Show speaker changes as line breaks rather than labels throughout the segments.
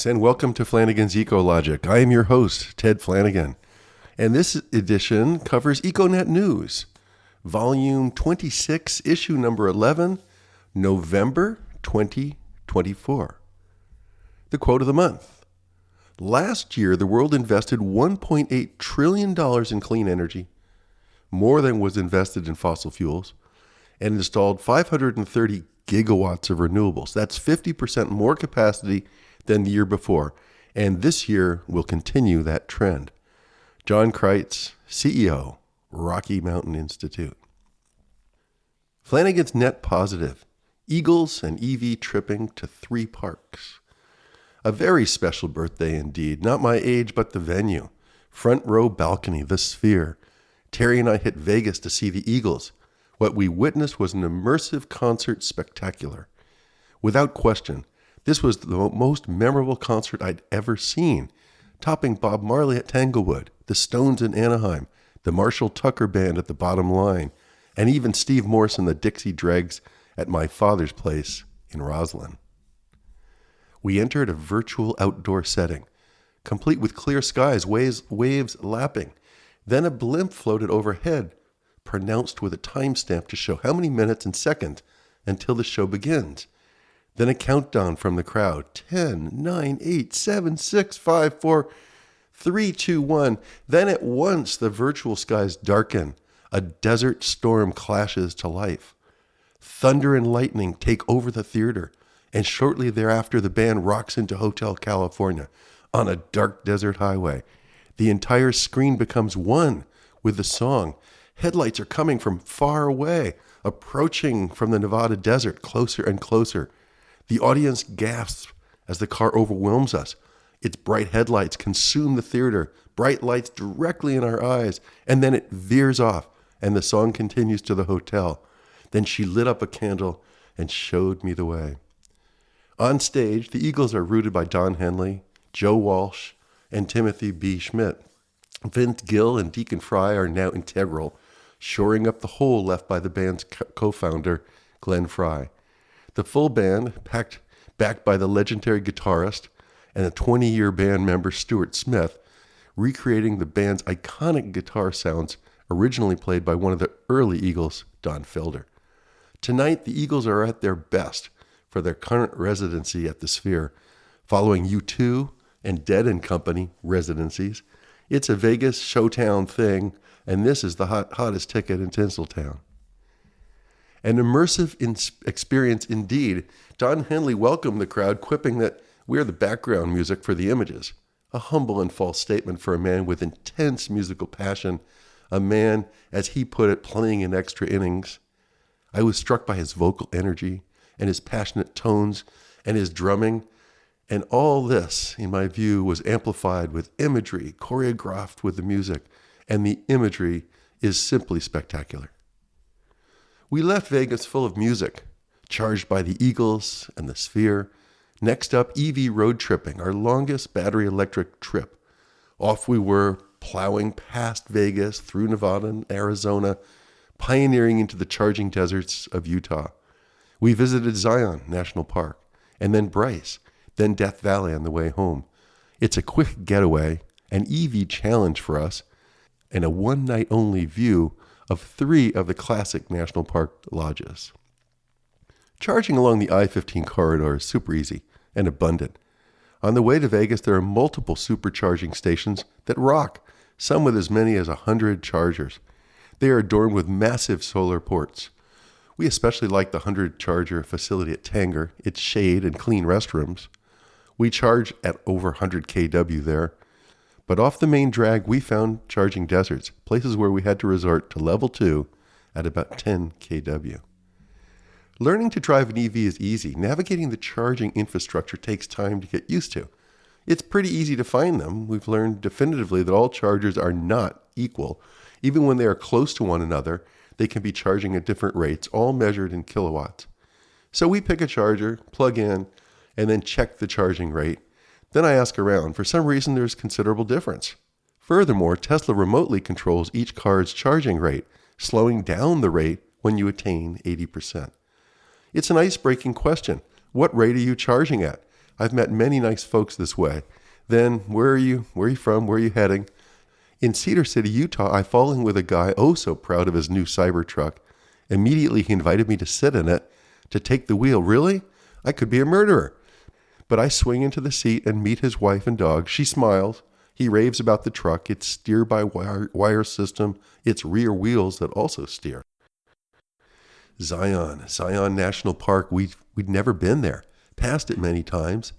Greetings and welcome to Flanigan's EcoLogic. I am your host, Ted Flanigan, and this edition covers EcoNet News, Volume 26, Issue Number 11, November 2024. The quote of the month. Last year, the world invested $1.8 trillion in clean energy, more than was invested in fossil fuels, and installed 530 gigawatts of renewables. That's 50% more capacity than the year before, and this year will continue that trend. John Kreitz, CEO, Rocky Mountain Institute. Flanigan's net positive. Eagles and EV tripping to 3 parks. A very special birthday indeed. Not my age, but the venue. Front row balcony, the Sphere. Terry and I hit Vegas to see the Eagles. What we witnessed was an immersive concert spectacular. Without question, this was the most memorable concert I'd ever seen, topping Bob Marley at Tanglewood, the Stones in Anaheim, the Marshall Tucker Band at the Bottom Line, and even Steve Morse and the Dixie Dregs at my father's place in Roslyn. We entered a virtual outdoor setting, complete with clear skies, waves lapping. Then a blimp floated overhead, pronounced with a timestamp to show how many minutes and seconds until the show begins. Then a countdown from the crowd. 10, 9, 8, 7, 6, 5, 4, 3, 2, 1. Then at once the virtual skies darken. A desert storm clashes to life. Thunder and lightning take over the theater. And shortly thereafter the band rocks into Hotel California on a dark desert highway. The entire screen becomes one with the song. Headlights are coming from far away, approaching from the Nevada desert, closer and closer. The audience gasps as the car overwhelms us. Its bright headlights consume the theater, bright lights directly in our eyes, and then it veers off, and the song continues to the hotel. Then she lit up a candle and showed me the way. On stage, the Eagles are rooted by Don Henley, Joe Walsh, and Timothy B. Schmidt. Vince Gill and Deacon Fry are now integral, shoring up the hole left by the band's co-founder, Glenn Fry. The full band, backed by the legendary guitarist and a 20-year band member, Stuart Smith, recreating the band's iconic guitar sounds originally played by one of the early Eagles, Don Felder. Tonight, the Eagles are at their best for their current residency at the Sphere, following U2 and Dead & Company residencies. It's a Vegas Showtown thing, and this is the hottest ticket in Tinseltown. An immersive experience indeed. Don Henley welcomed the crowd, quipping that we're the background music for the images. A humble and false statement for a man with intense musical passion, a man, as he put it, playing in extra innings. I was struck by his vocal energy and his passionate tones and his drumming, and all this, in my view, was amplified with imagery, choreographed with the music, and the imagery is simply spectacular. We left Vegas full of music, charged by the Eagles and the Sphere. Next up, EV road tripping, our longest battery electric trip. Off we were, plowing past Vegas, through Nevada and Arizona, pioneering into the charging deserts of Utah. We visited Zion National Park, and then Bryce, then Death Valley on the way home. It's a quick getaway, an EV challenge for us, and a one-night-only view of 3 of the classic national park lodges. Charging along the I-15 corridor is super easy and abundant. On the way to Vegas, there are multiple supercharging stations that rock, some with as many as 100 chargers. They are adorned with massive solar ports. We especially like the 100-charger facility at Tanger, its shade and clean restrooms. We charge at over 100 kW there. But off the main drag, we found charging deserts, places where we had to resort to level 2 at about 10 kW. Learning to drive an EV is easy. Navigating the charging infrastructure takes time to get used to. It's pretty easy to find them. We've learned definitively that all chargers are not equal. Even when they are close to one another, they can be charging at different rates, all measured in kilowatts. So we pick a charger, plug in, and then check the charging rate. Then I ask around. For some reason, there's considerable difference. Furthermore, Tesla remotely controls each car's charging rate, slowing down the rate when you attain 80%. It's an ice-breaking question. What rate are you charging at? I've met many nice folks this way. Then, where are you? Where are you from? Where are you heading? In Cedar City, Utah, I fall in with a guy oh so proud of his new Cybertruck. Immediately, he invited me to sit in it, to take the wheel. Really? I could be a murderer. But I swing into the seat and meet his wife and dog. She smiles. He raves about the truck, its steer-by-wire system, its rear wheels that also steer. Zion National Park. We'd never been there. Passed it many times.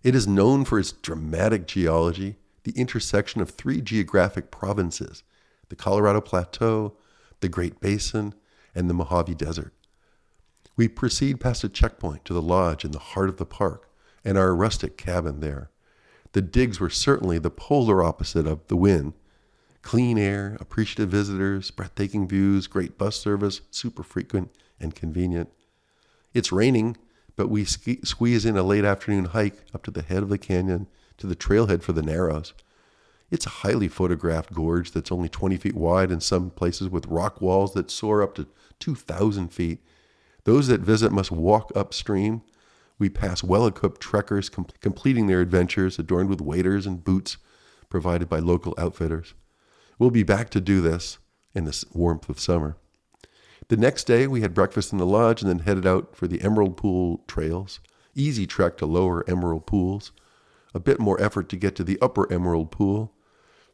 It is known for its dramatic geology, the intersection of 3 geographic provinces, the Colorado Plateau, the Great Basin, and the Mojave Desert. We proceed past a checkpoint to the lodge in the heart of the park and our rustic cabin there. The digs were certainly the polar opposite of the Wynn. Clean air, appreciative visitors, breathtaking views, great bus service, super frequent and convenient. It's raining, but we squeeze in a late afternoon hike up to the head of the canyon to the trailhead for the Narrows. It's a highly photographed gorge that's only 20 feet wide in some places with rock walls that soar up to 2,000 feet. Those that visit must walk upstream. We pass well-equipped trekkers completing their adventures adorned with waders and boots provided by local outfitters. We'll be back to do this in the warmth of summer. The next day, we had breakfast in the lodge and then headed out for the Emerald Pool trails. Easy trek to lower Emerald Pools. A bit more effort to get to the upper Emerald Pool,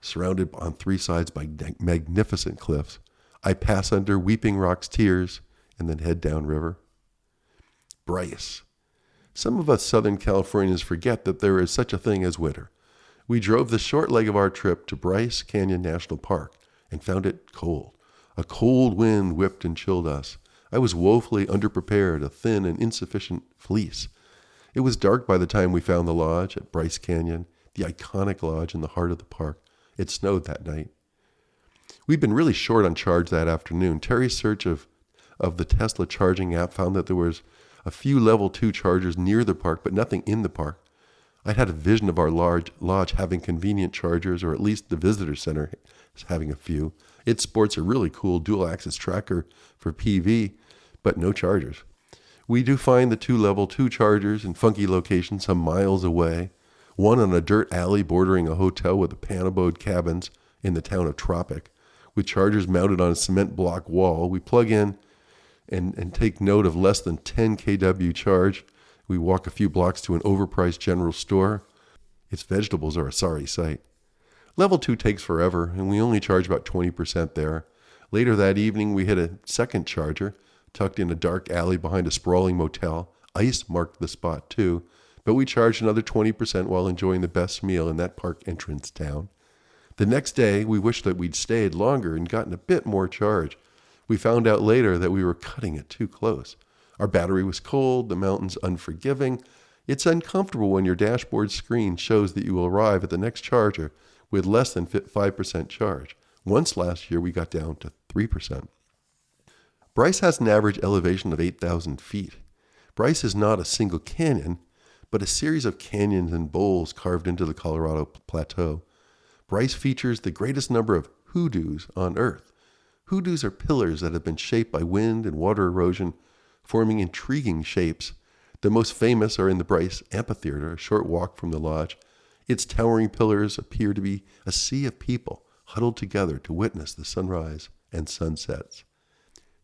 surrounded on 3 sides by magnificent cliffs. I pass under Weeping Rock's tears and then head downriver. Bryce. Some of us Southern Californians forget that there is such a thing as winter. We drove the short leg of our trip to Bryce Canyon National Park and found it cold. A cold wind whipped and chilled us. I was woefully underprepared, a thin and insufficient fleece. It was dark by the time we found the lodge at Bryce Canyon, the iconic lodge in the heart of the park. It snowed that night. We'd been really short on charge that afternoon. Terry's search of the Tesla charging app found that there was a few level 2 chargers near the park, but nothing in the park. I'd had a vision of our lodge having convenient chargers, or at least the visitor center having a few. It sports a really cool dual-axis tracker for PV, but no chargers. We do find the 2 level 2 chargers in funky locations some miles away, one on a dirt alley bordering a hotel with panabode cabins in the town of Tropic. With chargers mounted on a cement block wall, we plug in and take note of less than 10 kW charge. We walk a few blocks to an overpriced general store. Its vegetables are a sorry sight. Level 2 takes forever, and we only charge about 20% there. Later that evening, we hit a second charger, tucked in a dark alley behind a sprawling motel. Ice marked the spot too, but we charged another 20% while enjoying the best meal in that park entrance town. The next day, we wished that we'd stayed longer and gotten a bit more charge. We found out later that we were cutting it too close. Our battery was cold, the mountains unforgiving. It's uncomfortable when your dashboard screen shows that you will arrive at the next charger with less than 5% charge. Once last year, we got down to 3%. Bryce has an average elevation of 8,000 feet. Bryce is not a single canyon, but a series of canyons and bowls carved into the Colorado Plateau. Bryce features the greatest number of hoodoos on Earth. Hoodoos are pillars that have been shaped by wind and water erosion, forming intriguing shapes. The most famous are in the Bryce Amphitheater, a short walk from the lodge. Its towering pillars appear to be a sea of people huddled together to witness the sunrise and sunsets.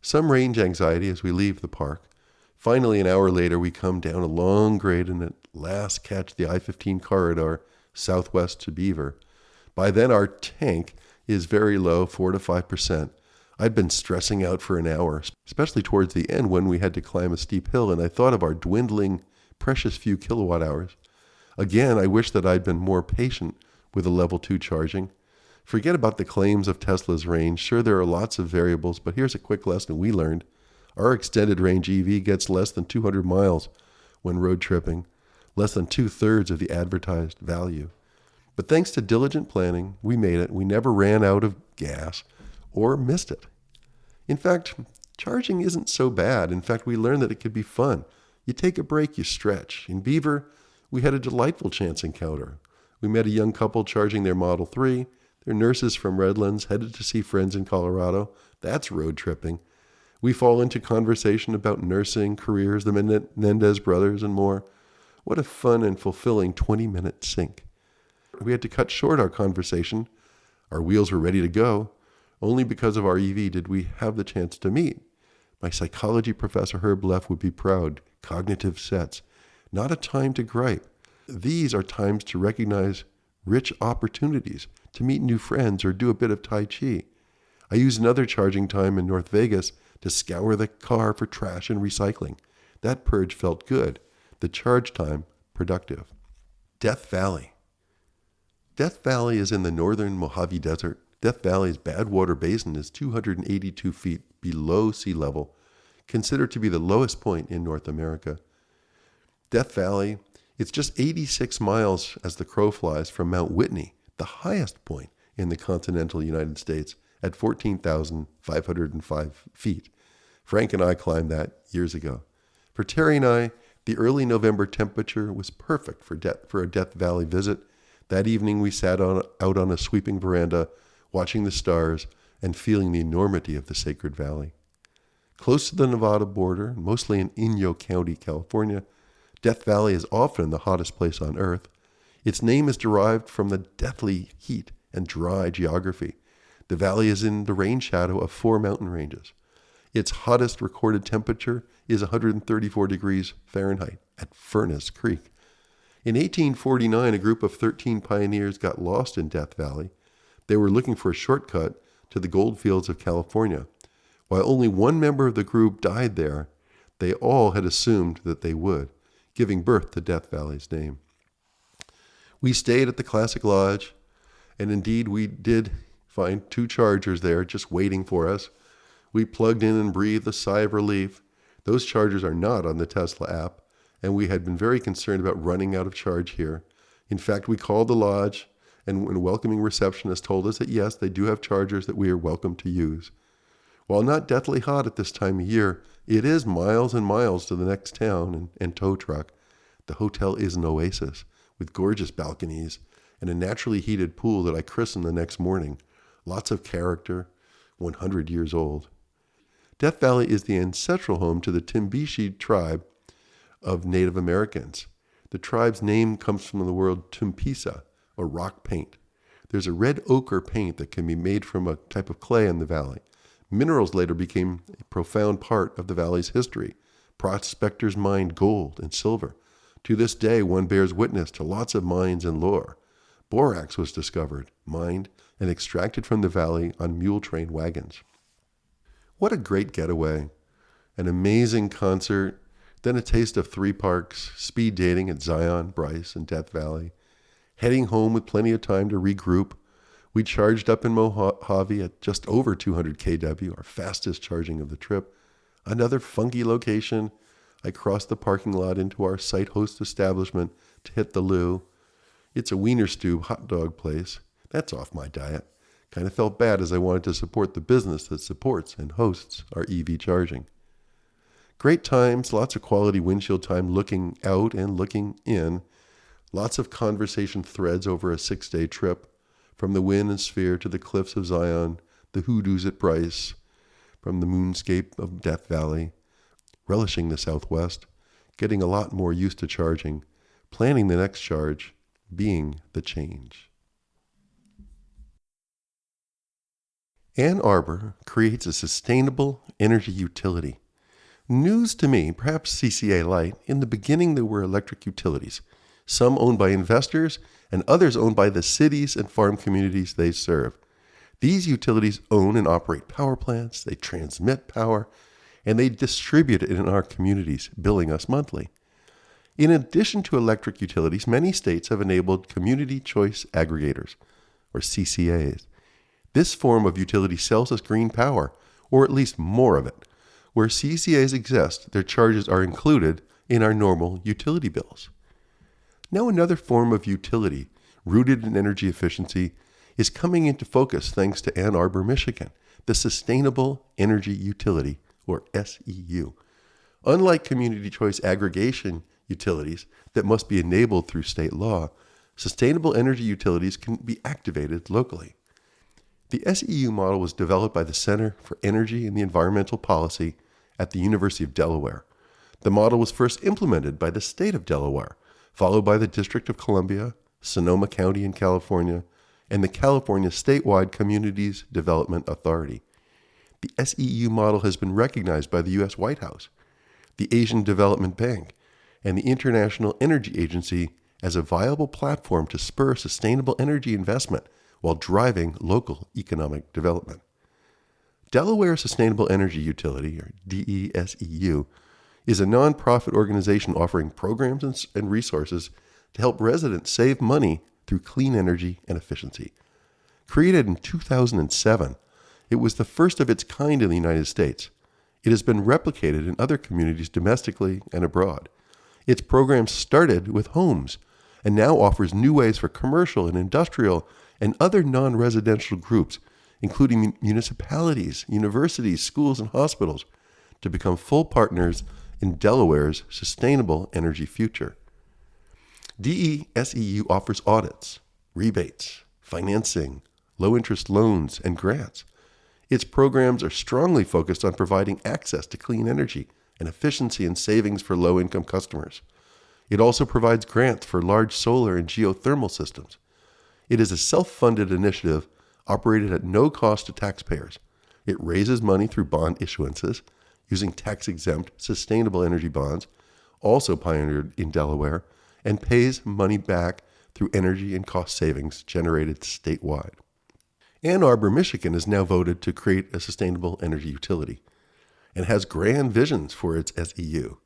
Some range anxiety as we leave the park. Finally, an hour later, we come down a long grade and at last catch the I-15 corridor southwest to Beaver. By then, our tank is very low, 4 to 5%. I'd been stressing out for an hour, especially towards the end when we had to climb a steep hill, and I thought of our dwindling, precious few kilowatt hours. Again, I wish that I'd been more patient with the level 2 charging. Forget about the claims of Tesla's range. Sure, there are lots of variables, but here's a quick lesson we learned. Our extended range EV gets less than 200 miles when road tripping, less than 2/3 of the advertised value. But thanks to diligent planning, we made it. We never ran out of gas or missed it. In fact, charging isn't so bad. In fact, we learned that it could be fun. You take a break, you stretch. In Beaver, we had a delightful chance encounter. We met a young couple charging their Model 3. They're nurses from Redlands, headed to see friends in Colorado. That's road tripping. We fall into conversation about nursing, careers, the Menendez brothers, and more. What a fun and fulfilling 20-minute sync. We had to cut short our conversation. Our wheels were ready to go. Only because of our EV did we have the chance to meet. My psychology professor, Herb Leff, would be proud. Cognitive sets. Not a time to gripe. These are times to recognize rich opportunities, to meet new friends or do a bit of Tai Chi. I used another charging time in North Vegas to scour the car for trash and recycling. That purge felt good. The charge time, productive. Death Valley. Death Valley is in the northern Mojave Desert. Death Valley's Badwater Basin is 282 feet below sea level, considered to be the lowest point in North America. Death Valley, it's just 86 miles as the crow flies from Mount Whitney, the highest point in the continental United States at 14,505 feet. Frank and I climbed that years ago. For Terry and I, the early November temperature was perfect for a Death Valley visit. That evening we sat out on a sweeping veranda, watching the stars and feeling the enormity of the sacred valley. Close to the Nevada border, mostly in Inyo County, California, Death Valley is often the hottest place on Earth. Its name is derived from the deathly heat and dry geography. The valley is in the rain shadow of 4 mountain ranges. Its hottest recorded temperature is 134 degrees Fahrenheit at Furnace Creek. In 1849, a group of 13 pioneers got lost in Death Valley. They were looking for a shortcut to the gold fields of California. While only one member of the group died there, they all had assumed that they would, giving birth to Death Valley's name. We stayed at the Classic Lodge, and indeed we did find 2 chargers there just waiting for us. We plugged in and breathed a sigh of relief. Those chargers are not on the Tesla app, and we had been very concerned about running out of charge here. In fact, we called the lodge, and a welcoming receptionist told us that yes, they do have chargers that we are welcome to use. While not deathly hot at this time of year, it is miles and miles to the next town and tow truck. The hotel is an oasis with gorgeous balconies and a naturally heated pool that I christened the next morning. Lots of character, 100 years old. Death Valley is the ancestral home to the Timbishi tribe of Native Americans. The tribe's name comes from the word tumpisa, or rock paint. There's a red ochre paint that can be made from a type of clay in the valley. Minerals later became a profound part of the valley's history. Prospectors mined gold and silver. To this day, one bears witness to lots of mines and lore. Borax was discovered, mined, and extracted from the valley on mule train wagons. What a great getaway. An amazing concert, then a taste of 3 parks, speed dating at Zion, Bryce, and Death Valley. Heading home with plenty of time to regroup. We charged up in Mojave at just over 200 kW, our fastest charging of the trip. Another funky location. I crossed the parking lot into our site host establishment to hit the loo. It's a Wiener Stube hot dog place. That's off my diet. Kind of felt bad as I wanted to support the business that supports and hosts our EV charging. Great times, lots of quality windshield time looking out and looking in. Lots of conversation threads over a 6-day trip, from the wind and sphere to the cliffs of Zion, the hoodoos at Bryce, from the moonscape of Death Valley, relishing the Southwest, getting a lot more used to charging, planning the next charge, being the change. Ann Arbor creates a sustainable energy utility. News to me, perhaps CCA light, in the beginning there were electric utilities, some owned by investors and others owned by the cities and farm communities they serve. These utilities own and operate power plants, they transmit power, and they distribute it in our communities, billing us monthly. In addition to electric utilities, many states have enabled community choice aggregators, or CCAs. This form of utility sells us green power, or at least more of it. Where CCAs exist, their charges are included in our normal utility bills. Now another form of utility, rooted in energy efficiency, is coming into focus thanks to Ann Arbor, Michigan, the Sustainable Energy Utility, or SEU. Unlike community choice aggregation utilities that must be enabled through state law, sustainable energy utilities can be activated locally. The SEU model was developed by the Center for Energy and the Environmental Policy at the University of Delaware. The model was first implemented by the state of Delaware, followed by the District of Columbia, Sonoma County in California, and the California Statewide Communities Development Authority. The SEU model has been recognized by the U.S. White House, the Asian Development Bank, and the International Energy Agency as a viable platform to spur sustainable energy investment while driving local economic development. Delaware Sustainable Energy Utility, or DESEU, is a nonprofit organization offering programs and resources to help residents save money through clean energy and efficiency. Created in 2007, it was the first of its kind in the United States. It has been replicated in other communities domestically and abroad. Its program started with homes and now offers new ways for commercial and industrial and other non-residential groups, including municipalities, universities, schools, and hospitals, to become full partners in Delaware's sustainable energy future. DESEU offers audits, rebates, financing, low-interest loans, and grants. Its programs are strongly focused on providing access to clean energy and efficiency and savings for low-income customers. It also provides grants for large solar and geothermal systems. It is a self-funded initiative operated at no cost to taxpayers. It raises money through bond issuances using tax-exempt sustainable energy bonds, also pioneered in Delaware, and pays money back through energy and cost savings generated statewide. Ann Arbor, Michigan is now voted to create a sustainable energy utility and has grand visions for its SEU.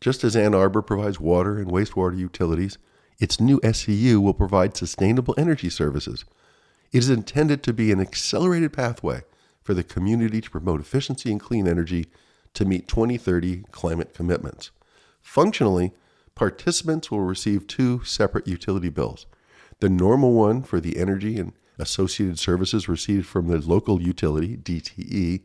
Just as Ann Arbor provides water and wastewater utilities, its new SEU will provide sustainable energy services. It is intended to be an accelerated pathway for the community to promote efficiency and clean energy to meet 2030 climate commitments. Functionally, participants will receive two separate utility bills: the normal one for the energy and associated services received from the local utility, DTE,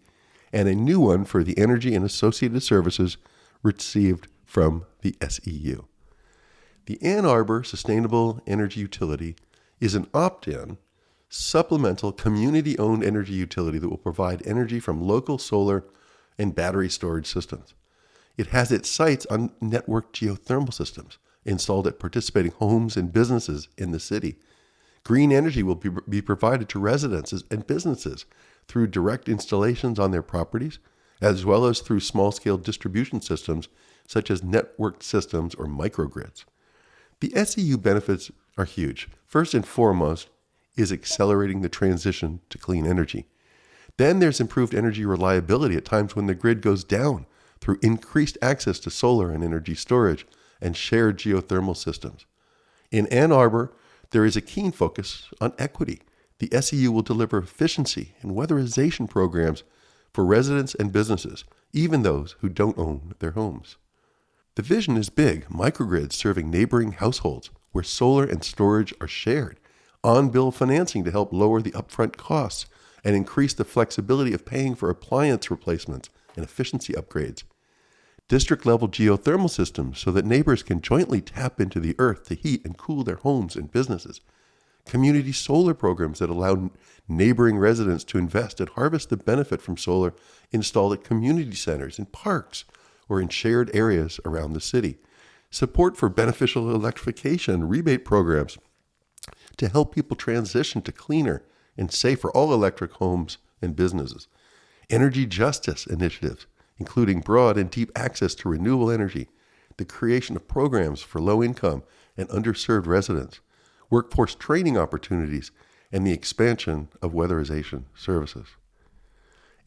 and a new one for the energy and associated services received from the SEU. The Ann Arbor Sustainable Energy Utility is an opt-in, supplemental, community-owned energy utility that will provide energy from local solar and battery storage systems. It has its sights on networked geothermal systems installed at participating homes and businesses in the city. Green energy will be provided to residents and businesses through direct installations on their properties, as well as through small-scale distribution systems such as networked systems or microgrids. The SEU benefits are huge. First and foremost is accelerating the transition to clean energy. Then there's improved energy reliability at times when the grid goes down through increased access to solar and energy storage and shared geothermal systems. In Ann Arbor, there is a keen focus on equity. The SEU will deliver efficiency and weatherization programs for residents and businesses, even those who don't own their homes. The vision is big: microgrids serving neighboring households where solar and storage are shared, on-bill financing to help lower the upfront costs and increase the flexibility of paying for appliance replacements and efficiency upgrades, district-level geothermal systems so that neighbors can jointly tap into the earth to heat and cool their homes and businesses, community solar programs that allow neighboring residents to invest and harvest the benefit from solar installed at community centers, in parks, or in shared areas around the city, support for beneficial electrification rebate programs to help people transition to cleaner and safer all-electric homes and businesses, energy justice initiatives, including broad and deep access to renewable energy, the creation of programs for low-income and underserved residents, workforce training opportunities, and the expansion of weatherization services.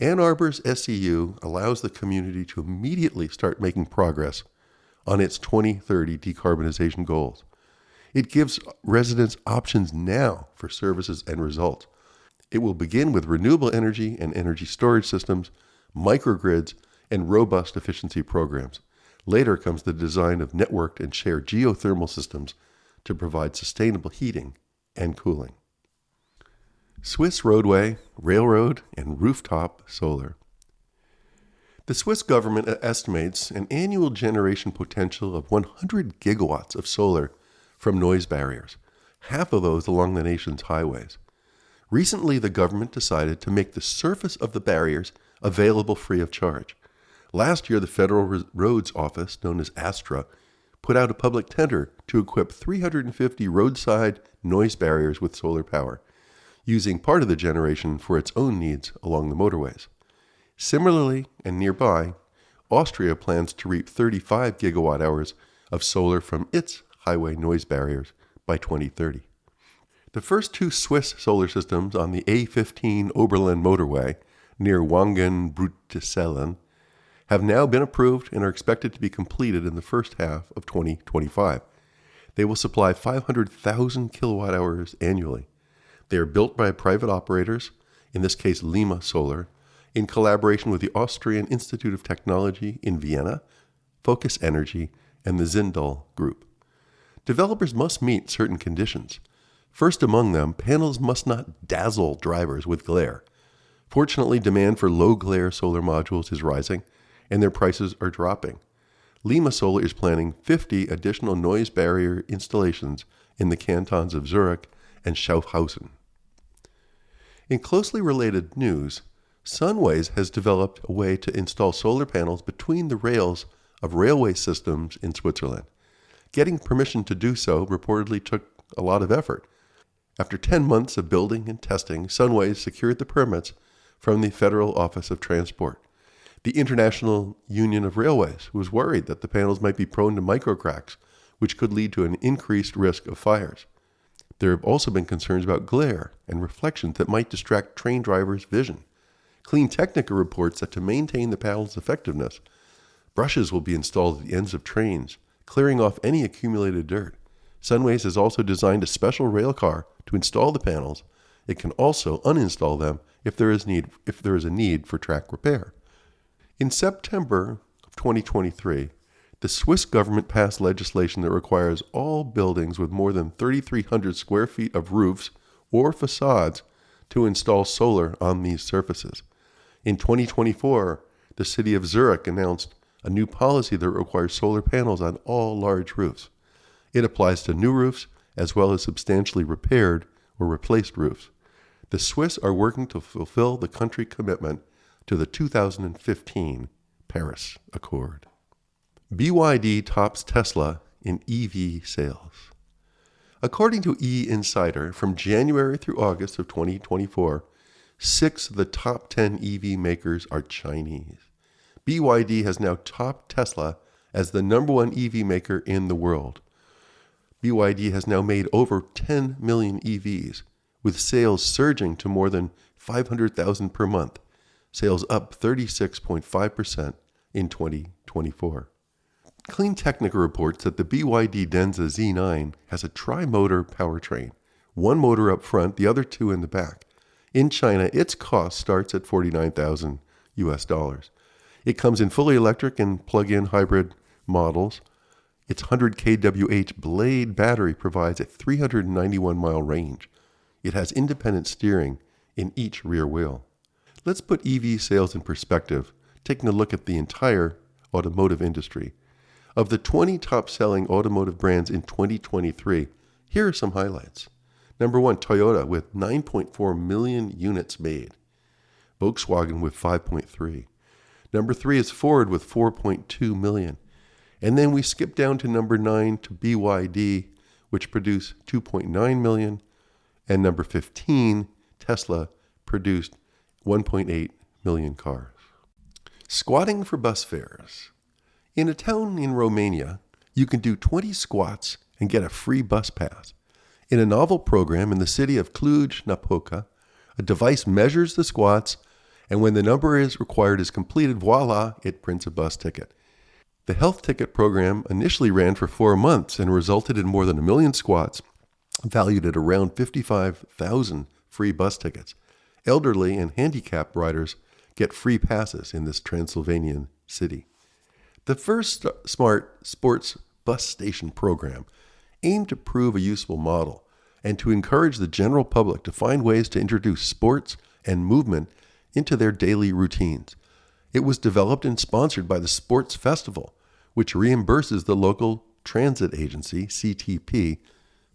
Ann Arbor's SEU allows the community to immediately start making progress on its 2030 decarbonization goals. It gives residents options now for services and results. It will begin with renewable energy and energy storage systems, microgrids, and robust efficiency programs. Later comes the design of networked and shared geothermal systems to provide sustainable heating and cooling. Swiss roadway, railroad, and rooftop solar. The Swiss government estimates an annual generation potential of 100 gigawatts of solar from noise barriers, half of those along the nation's highways. Recently, the government decided to make the surface of the barriers available free of charge. Last year, the Federal Roads Office, known as ASTRA, put out a public tender to equip 350 roadside noise barriers with solar power, using part of the generation for its own needs along the motorways. Similarly, and nearby, Austria plans to reap 35 gigawatt hours of solar from its highway noise barriers by 2030. The first two Swiss solar systems on the A15 Oberland motorway near Wangen-Brüttesellen have now been approved and are expected to be completed in the first half of 2025. They will supply 500,000 kilowatt hours annually. They are built by private operators, in this case Lima Solar, in collaboration with the Austrian Institute of Technology in Vienna, Focus Energy, and the Zindel Group. Developers must meet certain conditions. First among them, panels must not dazzle drivers with glare. Fortunately, demand for low-glare solar modules is rising, and their prices are dropping. Lima Solar is planning 50 additional noise barrier installations in the cantons of Zurich and Schaffhausen. In closely related news, Sunways has developed a way to install solar panels between the rails of railway systems in Switzerland. Getting permission to do so reportedly took a lot of effort. After 10 months of building and testing, Sunways secured the permits from the Federal Office of Transport. The International Union of Railways was worried that the panels might be prone to microcracks, which could lead to an increased risk of fires. There have also been concerns about glare and reflections that might distract train drivers' vision. Clean Technica reports that to maintain the panel's effectiveness, brushes will be installed at the ends of trains, clearing off any accumulated dirt. Sunways has also designed a special rail car to install the panels. It can also uninstall them if there is a need for track repair. In September of 2023, the Swiss government passed legislation that requires all buildings with more than 3,300 square feet of roofs or facades to install solar on these surfaces. In 2024, the city of Zurich announced a new policy that requires solar panels on all large roofs. It applies to new roofs as well as substantially repaired or replaced roofs. The Swiss are working to fulfill the country commitment to the 2015 Paris Accord. BYD tops Tesla in EV sales. According to E-Insider, from January through August of 2024, 6 of the top 10 EV makers are Chinese. BYD has now topped Tesla as the number one EV maker in the world. BYD has now made over 10 million EVs, with sales surging to more than 500,000 per month, sales up 36.5% in 2024. Clean Technica reports that the BYD Denza Z9 has a tri-motor powertrain, one motor up front, the other two in the back. In China, its cost starts at $49,000 US. It comes in fully electric and plug-in hybrid models. Its 100 kWh Blade battery provides a 391-mile range. It has independent steering in each rear wheel. Let's put EV sales in perspective, taking a look at the entire automotive industry. Of the 20 top-selling automotive brands in 2023, here are some highlights. Number 1, Toyota with 9.4 million units made. Volkswagen with 5.3. Number 3 is Ford with 4.2 million. And then we skip down to number 9 to BYD, which produced 2.9 million. And number 15, Tesla, produced 1.8 million cars. Squatting for bus fares. In a town in Romania, you can do 20 squats and get a free bus pass. In a novel program in the city of Cluj-Napoca, a device measures the squats, and when the number required is completed, voila, it prints a bus ticket. The health ticket program initially ran for 4 months and resulted in more than 1 million squats, valued at around 55,000 free bus tickets. Elderly and handicapped riders get free passes in this Transylvanian city. The first smart sports bus station program aimed to prove a useful model and to encourage the general public to find ways to introduce sports and movement into their daily routines. It was developed and sponsored by the Sports Festival, which reimburses the local transit agency, CTP,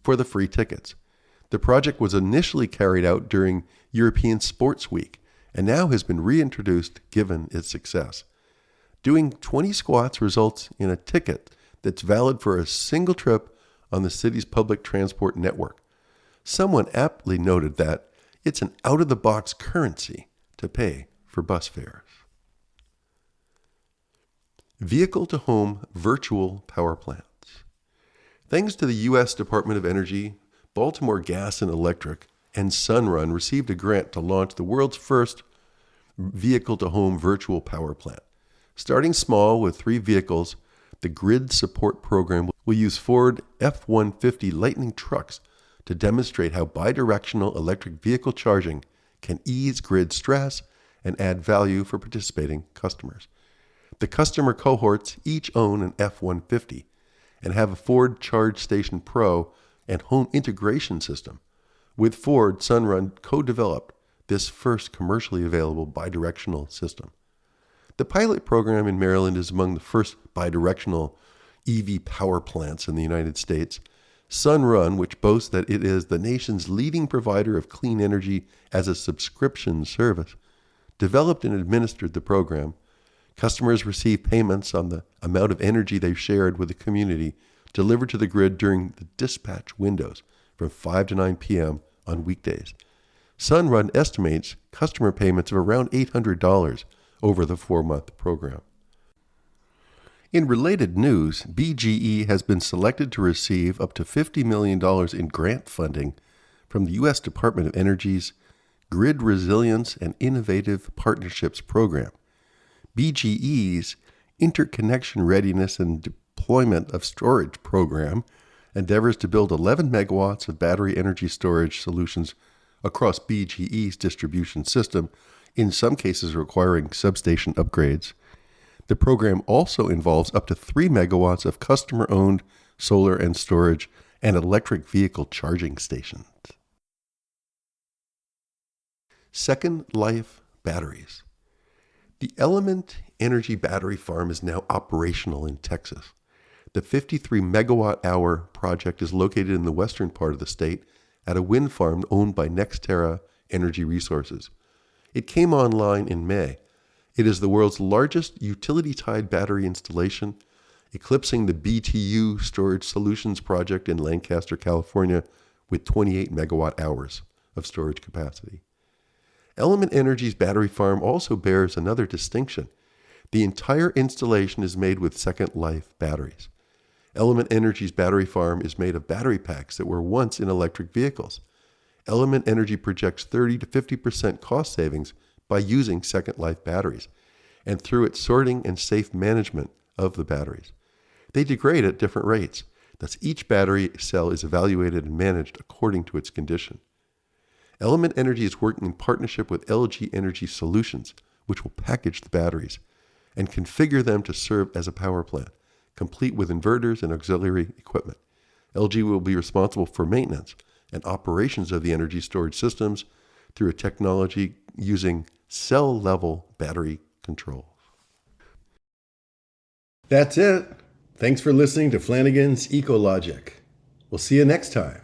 for the free tickets. The project was initially carried out during European Sports Week and now has been reintroduced given its success. Doing 20 squats results in a ticket that's valid for a single trip on the city's public transport network. Someone aptly noted that it's an out-of-the-box currency to pay for bus fares. Vehicle-to-home virtual power plants. Thanks to the U.S. Department of Energy, Baltimore Gas and Electric, and Sunrun received a grant to launch the world's first vehicle-to-home virtual power plant. Starting small with 3 vehicles, the Grid Support Program will use Ford F-150 Lightning trucks to demonstrate how bidirectional electric vehicle charging can ease grid stress and add value for participating customers. The customer cohorts each own an F-150 and have a Ford Charge Station Pro and home integration system. With Ford, Sunrun co-developed this first commercially available bidirectional system. The pilot program in Maryland is among the first bidirectional EV power plants in the United States. Sunrun, which boasts that it is the nation's leading provider of clean energy as a subscription service, developed and administered the program. Customers receive payments on the amount of energy they've shared with the community delivered to the grid during the dispatch windows from 5 to 9 p.m. on weekdays. Sunrun estimates customer payments of around $800 over the 4-month program. In related news, BGE has been selected to receive up to $50 million in grant funding from the U.S. Department of Energy's Grid Resilience and Innovative Partnerships Program. BGE's Interconnection Readiness and Deployment of Storage Program endeavors to build 11 megawatts of battery energy storage solutions across BGE's distribution system, in some cases requiring substation upgrades. The program also involves up to 3 megawatts of customer-owned solar and storage and electric vehicle charging stations. Second Life Batteries. The Element Energy Battery Farm is now operational in Texas. The 53 megawatt-hour project is located in the western part of the state at a wind farm owned by NextEra Energy Resources. It came online in May. It is the world's largest utility-tied battery installation, eclipsing the BTU Storage Solutions project in Lancaster, California, with 28 megawatt hours of storage capacity. Element Energy's battery farm also bears another distinction. The entire installation is made with Second Life batteries. Element Energy's battery farm is made of battery packs that were once in electric vehicles. Element Energy projects 30 to 50% cost savings by using Second Life batteries and through its sorting and safe management of the batteries. They degrade at different rates, thus each battery cell is evaluated and managed according to its condition. Element Energy is working in partnership with LG Energy Solutions, which will package the batteries and configure them to serve as a power plant, complete with inverters and auxiliary equipment. LG will be responsible for maintenance and operations of the energy storage systems through a technology using cell-level battery controls. That's it. Thanks for listening to Flanigan's EcoLogic. We'll see you next time.